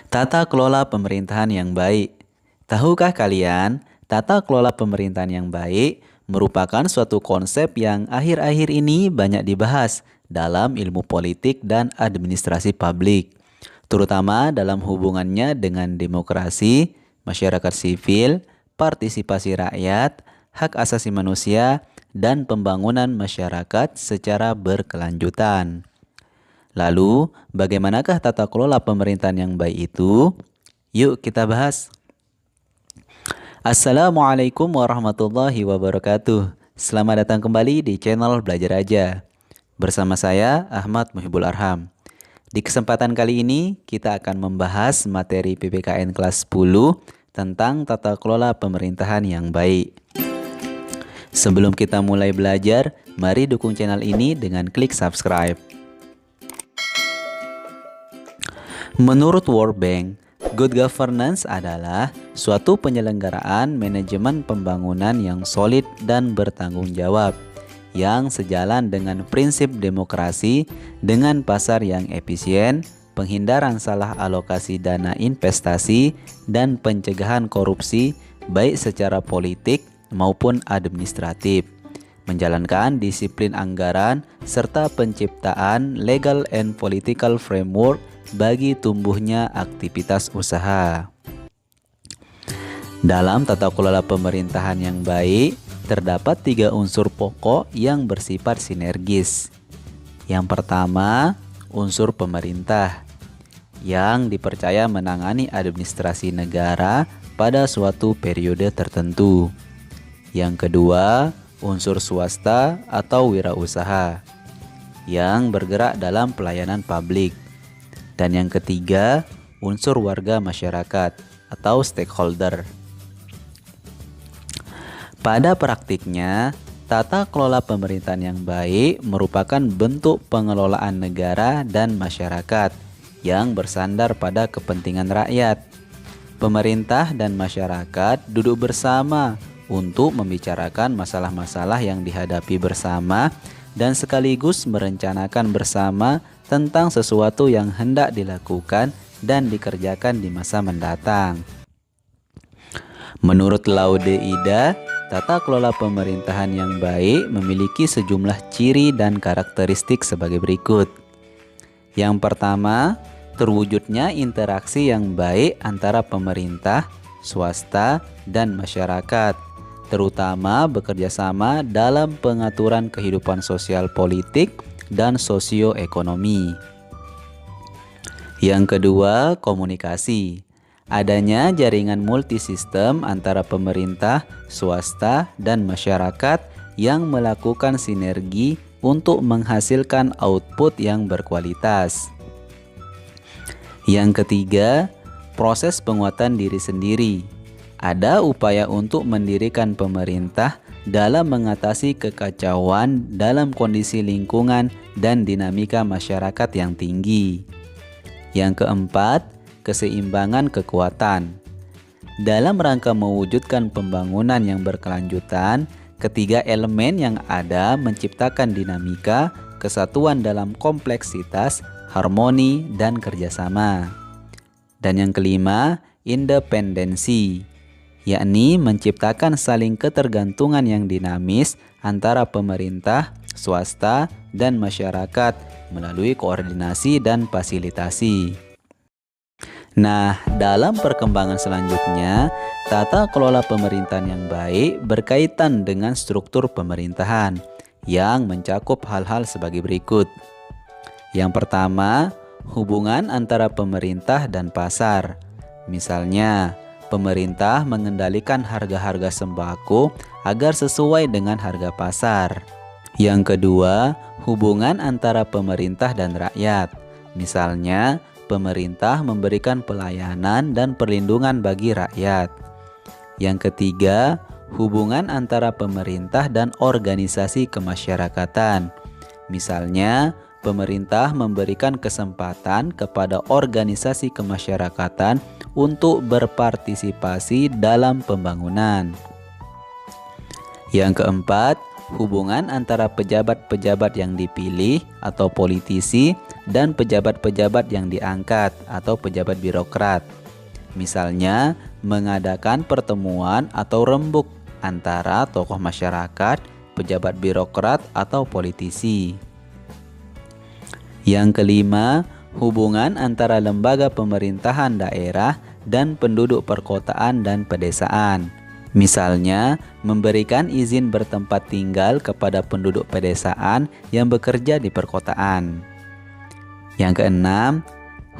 Tata kelola pemerintahan yang baik. Tahukah kalian, tata kelola pemerintahan yang baik merupakan suatu konsep yang akhir-akhir ini banyak dibahas dalam ilmu politik dan administrasi publik, terutama dalam hubungannya dengan demokrasi, masyarakat sivil, partisipasi rakyat, hak asasi manusia, dan pembangunan masyarakat secara berkelanjutan. Lalu, bagaimanakah tata kelola pemerintahan yang baik itu? Yuk kita bahas. Assalamualaikum warahmatullahi wabarakatuh. Selamat datang kembali di channel Belajar Aja. Bersama saya, Ahmad Muhibul Arham. Di kesempatan kali ini, kita akan membahas materi PPKN kelas 10 tentang tata kelola pemerintahan yang baik. Sebelum kita mulai belajar, mari dukung channel ini dengan klik subscribe. Menurut World Bank, good governance adalah suatu penyelenggaraan manajemen pembangunan yang solid dan bertanggung jawab, yang sejalan dengan prinsip demokrasi dengan pasar yang efisien, penghindaran salah alokasi dana investasi, dan pencegahan korupsi baik secara politik maupun administratif, menjalankan disiplin anggaran, serta penciptaan legal and political framework bagi tumbuhnya aktivitas usaha. Dalam tata kelola pemerintahan yang baik, terdapat 3 unsur pokok yang bersifat sinergis. Yang pertama, unsur pemerintah, yang dipercaya menangani administrasi negara pada suatu periode tertentu. Yang kedua, unsur swasta atau wirausaha, yang bergerak dalam pelayanan publik. Dan yang ketiga, unsur warga masyarakat atau stakeholder. Pada praktiknya, tata kelola pemerintahan yang baik merupakan bentuk pengelolaan negara dan masyarakat yang bersandar pada kepentingan rakyat. Pemerintah dan masyarakat duduk bersama untuk membicarakan masalah-masalah yang dihadapi bersama dan sekaligus merencanakan bersama tentang sesuatu yang hendak dilakukan dan dikerjakan di masa mendatang. Menurut Laude Ida, tata kelola pemerintahan yang baik memiliki sejumlah ciri dan karakteristik sebagai berikut. Yang pertama, terwujudnya interaksi yang baik antara pemerintah, swasta, dan masyarakat, terutama bekerja sama dalam pengaturan kehidupan sosial politik dan sosioekonomi. Yang kedua, komunikasi. Adanya jaringan multisistem antara pemerintah, swasta, dan masyarakat yang melakukan sinergi untuk menghasilkan output yang berkualitas. Yang ketiga, proses penguatan diri sendiri. Ada upaya untuk mendirikan pemerintah dalam mengatasi kekacauan dalam kondisi lingkungan dan dinamika masyarakat yang tinggi. Yang keempat, keseimbangan kekuatan. Dalam rangka mewujudkan pembangunan yang berkelanjutan, ketiga elemen yang ada menciptakan dinamika, kesatuan dalam kompleksitas, harmoni, dan kerjasama. Dan yang kelima, independensi, yakni menciptakan saling ketergantungan yang dinamis antara pemerintah, swasta, dan masyarakat melalui koordinasi dan fasilitasi. Nah, dalam perkembangan selanjutnya, tata kelola pemerintahan yang baik berkaitan dengan struktur pemerintahan yang mencakup hal-hal sebagai berikut. Yang pertama, hubungan antara pemerintah dan pasar. Misalnya, pemerintah mengendalikan harga-harga sembako agar sesuai dengan harga pasar. Yang kedua, hubungan antara pemerintah dan rakyat. Misalnya, pemerintah memberikan pelayanan dan perlindungan bagi rakyat. Yang ketiga, hubungan antara pemerintah dan organisasi kemasyarakatan. Misalnya, pemerintah memberikan kesempatan kepada organisasi kemasyarakatan untuk berpartisipasi dalam pembangunan. Yang keempat, hubungan antara pejabat-pejabat yang dipilih atau politisi dan pejabat-pejabat yang diangkat atau pejabat birokrat. Misalnya, mengadakan pertemuan atau rembuk antara tokoh masyarakat, pejabat birokrat, atau politisi. Yang kelima, hubungan antara lembaga pemerintahan daerah dan penduduk perkotaan dan pedesaan. Misalnya, memberikan izin bertempat tinggal kepada penduduk pedesaan yang bekerja di perkotaan. Yang keenam,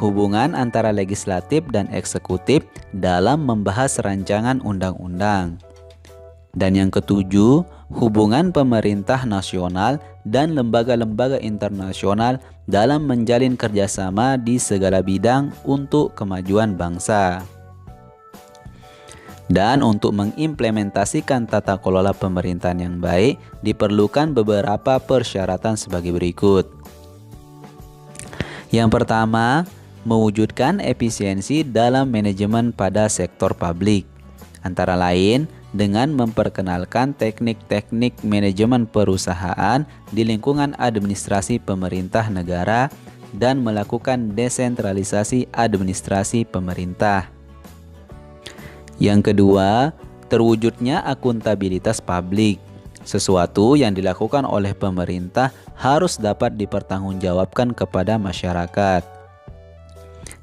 hubungan antara legislatif dan eksekutif dalam membahas rancangan undang-undang. Dan yang ketujuh, hubungan pemerintah nasional dan lembaga-lembaga internasional dalam menjalin kerjasama di segala bidang untuk kemajuan bangsa. Dan untuk mengimplementasikan tata kelola pemerintahan yang baik, diperlukan beberapa persyaratan sebagai berikut. Yang pertama, mewujudkan efisiensi dalam manajemen pada sektor publik. Antara lain, dengan memperkenalkan teknik-teknik manajemen perusahaan di lingkungan administrasi pemerintah negara dan melakukan desentralisasi administrasi pemerintah. Yang kedua, terwujudnya akuntabilitas publik. Sesuatu yang dilakukan oleh pemerintah harus dapat dipertanggungjawabkan kepada masyarakat.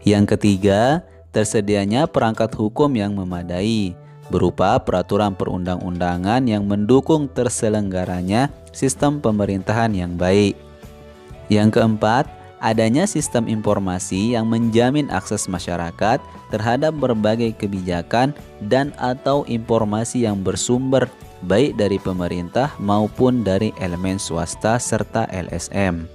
Yang ketiga, tersedianya perangkat hukum yang memadai, berupa peraturan perundang-undangan yang mendukung terselenggaranya sistem pemerintahan yang baik. Yang keempat, adanya sistem informasi yang menjamin akses masyarakat terhadap berbagai kebijakan dan atau informasi yang bersumber baik dari pemerintah maupun dari elemen swasta serta LSM.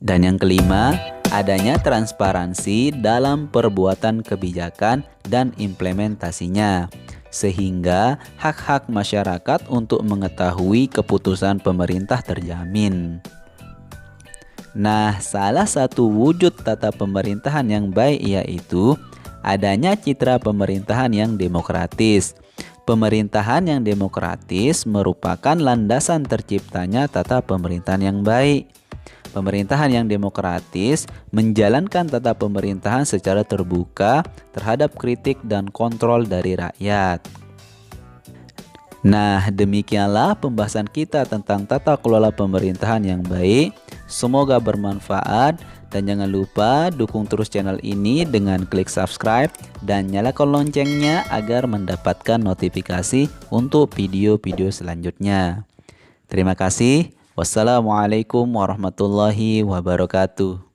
Dan yang kelima, adanya transparansi dalam perbuatan kebijakan dan implementasinya, sehingga hak-hak masyarakat untuk mengetahui keputusan pemerintah terjamin. Nah, salah satu wujud tata pemerintahan yang baik yaitu adanya citra pemerintahan yang demokratis. Pemerintahan yang demokratis merupakan landasan terciptanya tata pemerintahan yang baik. Pemerintahan yang demokratis menjalankan tata pemerintahan secara terbuka terhadap kritik dan kontrol dari rakyat. Nah, demikianlah pembahasan kita tentang tata kelola pemerintahan yang baik. Semoga bermanfaat dan jangan lupa dukung terus channel ini dengan klik subscribe dan nyalakan loncengnya agar mendapatkan notifikasi untuk video-video selanjutnya. Terima kasih. Wassalamualaikum warahmatullahi wabarakatuh.